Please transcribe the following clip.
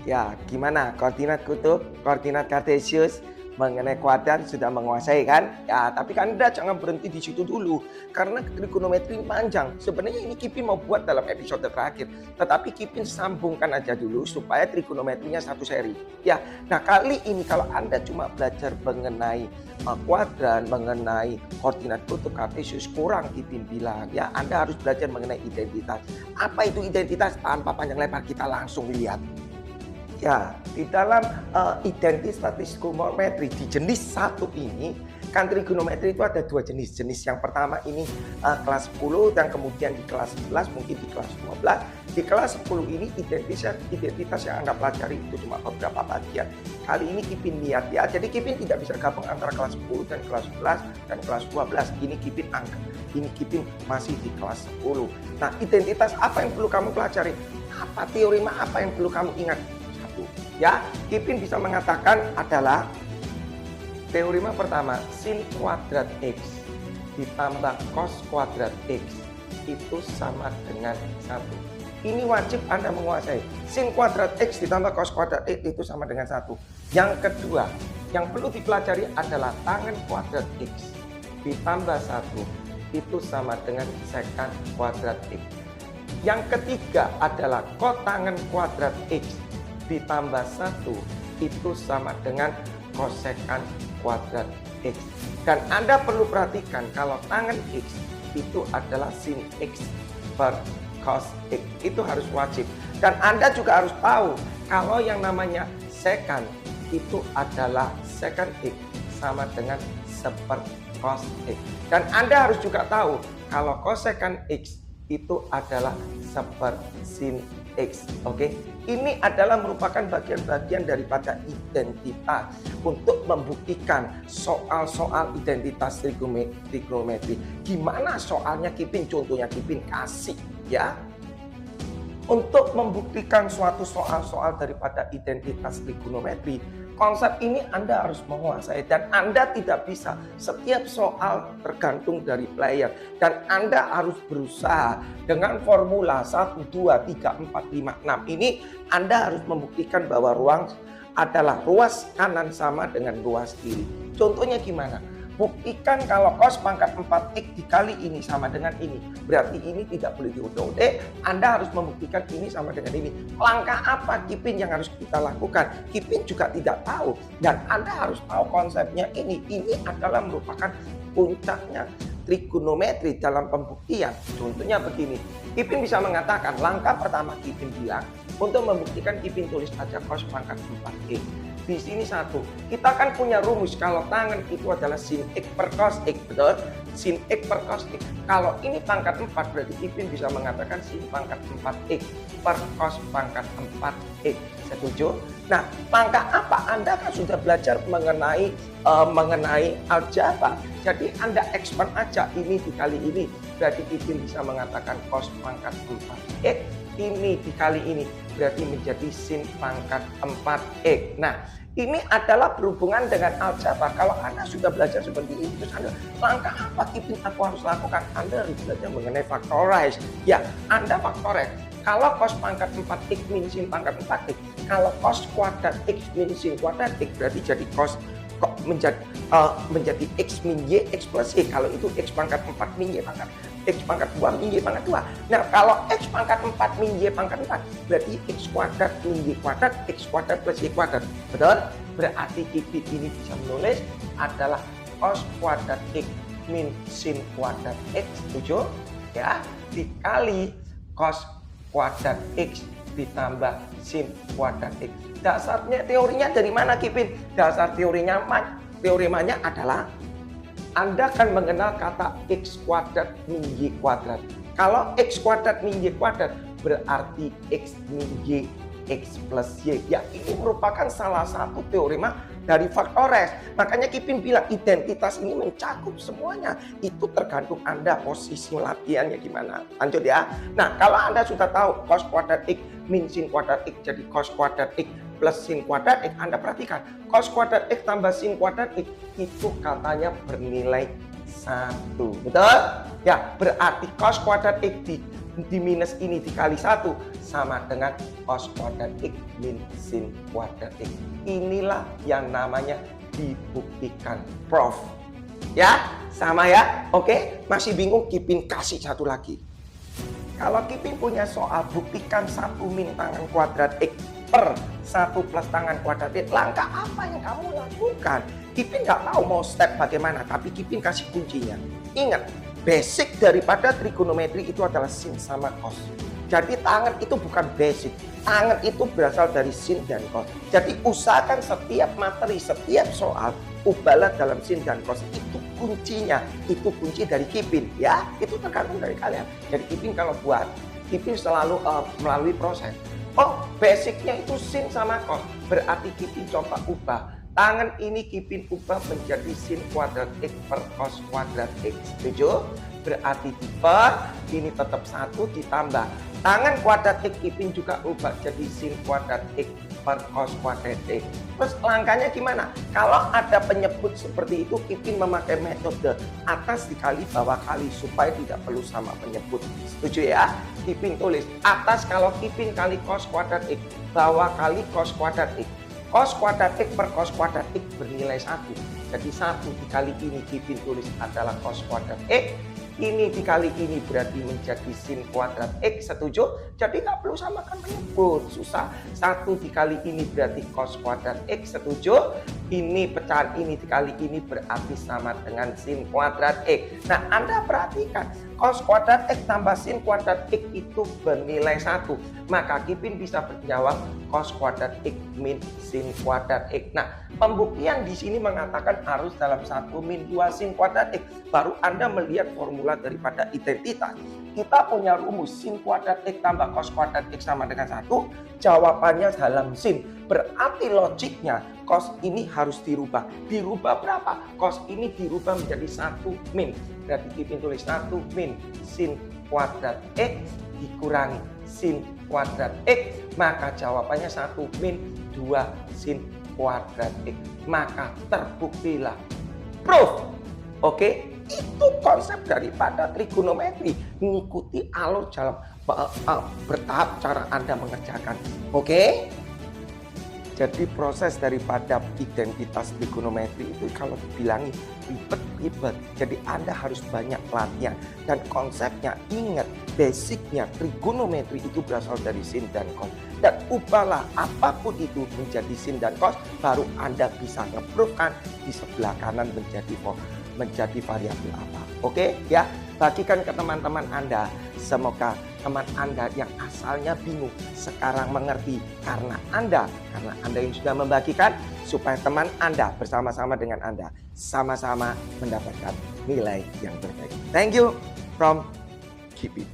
Ya, gimana? Koordinat kutub, koordinat kartesius mengenai kuadrat sudah menguasai kan? Ya, tapi kan Anda jangan berhenti di situ dulu. Karena trigonometri ini panjang. Sebenarnya ini Kipin mau buat dalam episode terakhir. Tetapi Kipin sambungkan aja dulu supaya trigonometrinya satu seri. Ya, nah kali ini kalau Anda cuma belajar mengenai kuadrat, mengenai koordinat kutub kartesius kurang Kipin bilang. Ya, Anda harus belajar mengenai identitas. Apa itu identitas? Tanpa panjang lebar kita langsung lihat. Ya, di dalam identitas trigonometri di jenis 1 ini, kan trigonometri itu ada 2 jenis. Jenis yang pertama ini kelas 10 dan kemudian di kelas 11, mungkin di kelas 12. Di kelas 10 ini identitas yang Anda pelajari itu cuma beberapa bagian. Kali ini Kipin lihat ya, jadi Kipin tidak bisa gabung antara kelas 10 dan kelas 11 dan kelas 12. Ini Kipin angkat, ini Kipin masih di kelas 10. Nah, identitas apa yang perlu kamu pelajari? Apa teorema apa yang perlu kamu ingat? Ya, Kipin bisa mengatakan adalah teorema pertama, sin kuadrat X ditambah cos kuadrat X itu sama dengan 1. Ini wajib Anda menguasai. Sin kuadrat X ditambah cos kuadrat X itu sama dengan 1. Yang kedua, yang perlu dipelajari adalah tangen kuadrat X ditambah 1 itu sama dengan secant kuadrat X. Yang ketiga adalah kotangen kuadrat X ditambah 1 itu sama dengan kosekan kuadrat X. Dan Anda perlu perhatikan kalau tangen X itu adalah sin X per cos X. Itu harus wajib. Dan Anda juga harus tahu kalau yang namanya secant itu adalah secant X sama dengan seper cos X. Dan Anda harus juga tahu kalau kosekan X itu adalah seper sin X. Oke, ini adalah merupakan bagian-bagian daripada identitas untuk membuktikan soal-soal identitas trigonometri. Gimana soalnya Kipin? Contohnya Kipin kasih ya. Untuk membuktikan suatu soal-soal daripada identitas trigonometri, konsep ini Anda harus menguasai dan Anda tidak bisa setiap soal tergantung dari player dan Anda harus berusaha dengan formula 1, 2, 3, 4, 5, 6 ini Anda harus membuktikan bahwa ruang adalah ruas kanan sama dengan ruas kiri. Contohnya gimana? Buktikan kalau cos pangkat 4x dikali ini sama dengan ini. Berarti ini tidak boleh diudah-udah. Anda harus membuktikan ini sama dengan ini. Langkah apa Kipin yang harus kita lakukan? Kipin juga tidak tahu. Dan Anda harus tahu konsepnya ini. Ini adalah merupakan puncaknya trigonometri dalam pembuktian. Contohnya begini. Kipin bisa mengatakan langkah pertama Kipin bilang untuk membuktikan Kipin tulis aja cos pangkat 4x. Di sini 1, kita kan punya rumus kalau tangen itu adalah sin X per cos X, betul? Sin X per cos X. Kalau ini pangkat 4 berarti Kipin bisa mengatakan sin pangkat 4X per cos pangkat 4X. Setuju? Nah, langkah apa? Anda kan sudah belajar mengenai aljabar. Jadi Anda expand aja ini dikali ini. Berarti Kipin bisa mengatakan cos pangkat 4X. Ini dikali ini berarti menjadi sin pangkat 4x. Nah, ini adalah berhubungan dengan aljabar. Kalau Anda sudah belajar seperti ini, terus Anda langkah apa Kipin aku harus lakukan? Anda harus belajar mengenai factorize. Ya, Anda factorize. Kalau cos pangkat 4x min sin pangkat 4x, kalau cos kuadrat x min sin kuadrat x berarti jadi cos menjadi x min y x plus y. Kalau itu x pangkat 4 min y pangkat x pangkat 2 min y pangkat 2. Nah, kalau x pangkat 4 min y pangkat 4 berarti x kuadrat min y kuadrat x kuadrat plus y kuadrat. Betul? Berarti Kipin ini bisa menulis adalah cos kuadrat x min sin kuadrat x, setuju? Ya, dikali cos kuadrat x ditambah sin kuadrat x. Dasarnya teorinya dari mana Kipin? Dasar teoremanya adalah Anda akan mengenal kata x kuadrat min y kuadrat. Kalau x kuadrat min y kuadrat berarti x min y x plus y. Ya, ini merupakan salah satu teorema dari factorize. Makanya Kipin bilang identitas ini mencakup semuanya. Itu tergantung Anda posisi latihannya gimana. Lanjut ya. Nah, kalau Anda sudah tahu cos kuadrat x min sin kuadrat x jadi cos kuadrat x plus sin kuadrat x, Anda perhatikan cos kuadrat x tambah sin kuadrat x itu katanya bernilai 1. Betul? Ya, berarti cos kuadrat x di minus ini dikali 1 sama dengan cos kuadrat X min sin kuadrat X. Inilah yang namanya dibuktikan, Prof. Ya, sama ya? Oke, masih bingung? Kipin kasih satu lagi. Kalau Kipin punya soal buktikan 1 min tangan kuadrat X per 1 plus tangan kuadrat X, langkah apa yang kamu lakukan? Kipin nggak tahu mau step bagaimana, tapi Kipin kasih kuncinya. Ingat, basic daripada trigonometri itu adalah sin sama cos. Jadi tangan itu bukan basic, tangan itu berasal dari sin dan cos. Jadi usahakan setiap materi, setiap soal ubahlah dalam sin dan cos. Itu kuncinya, itu kunci dari Kipin ya. Itu tergantung dari kalian. Jadi Kipin kalau buat, Kipin selalu melalui proses. Oh, basicnya itu sin sama cos. Berarti Kipin coba ubah. Tangan ini Kipin ubah menjadi sin kuadrat X per cos kuadrat X. Setuju? Berarti di per, ini tetap 1 ditambah. Tangan kuadrat X Kipin juga ubah jadi sin kuadrat X per cos kuadrat X. Terus langkahnya gimana? Kalau ada penyebut seperti itu, Kipin memakai metode atas dikali bawah kali supaya tidak perlu sama penyebut. Setuju ya? Kipin tulis atas kalau Kipin kali cos kuadrat X, bawah kali cos kuadrat X. Cos kuadrat X per cos kuadrat X bernilai 1. Jadi 1 dikali ini Kipin tulis adalah cos kuadrat X. Ini dikali ini berarti menjadi sin kuadrat X. Setuju? Jadi nggak perlu samakan penyebut. Susah. 1 dikali ini berarti cos kuadrat X. Setuju? Ini pecahan ini dikali ini berarti sama dengan sin kuadrat X. Nah, Anda perhatikan. Cos kuadrat X tambah sin kuadrat X itu bernilai 1. Maka Kipin bisa menjawab cos kuadrat X min sin kuadrat X. Nah, pembuktian di sini mengatakan harus dalam 1 min 2 sin kuadrat X. Baru Anda melihat formula daripada identitas. Kita punya rumus sin kuadrat X tambah cos kuadrat X sama dengan 1. Jawabannya dalam sin. Berarti logiknya cos ini harus dirubah. Dirubah berapa? Cos ini dirubah menjadi 1 min. Berarti Kipin tulis 1 min sin kuadrat X dikurangi sin kuadrat X. Maka jawabannya 1 min 2 sin kuadrat X. Maka terbuktilah. Proof. Oke, itu konsep daripada trigonometri. Mengikuti alur dalam bertahap cara Anda mengerjakan. Oke? Jadi proses daripada identitas trigonometri itu kalau dibilangi ribet-ribet. Jadi Anda harus banyak latihan. Dan konsepnya ingat, basicnya trigonometri itu berasal dari sin dan cos. Dan ubahlah apapun itu menjadi sin dan cos, baru Anda bisa ngeproofkan di sebelah kanan menjadi variabel apa. Oke ya, bagikan ke teman-teman Anda. Semoga teman Anda yang asalnya bingung sekarang mengerti karena Anda yang sudah membagikan, supaya teman Anda bersama-sama dengan Anda sama-sama mendapatkan nilai yang terbaik. Thank you from Kipin.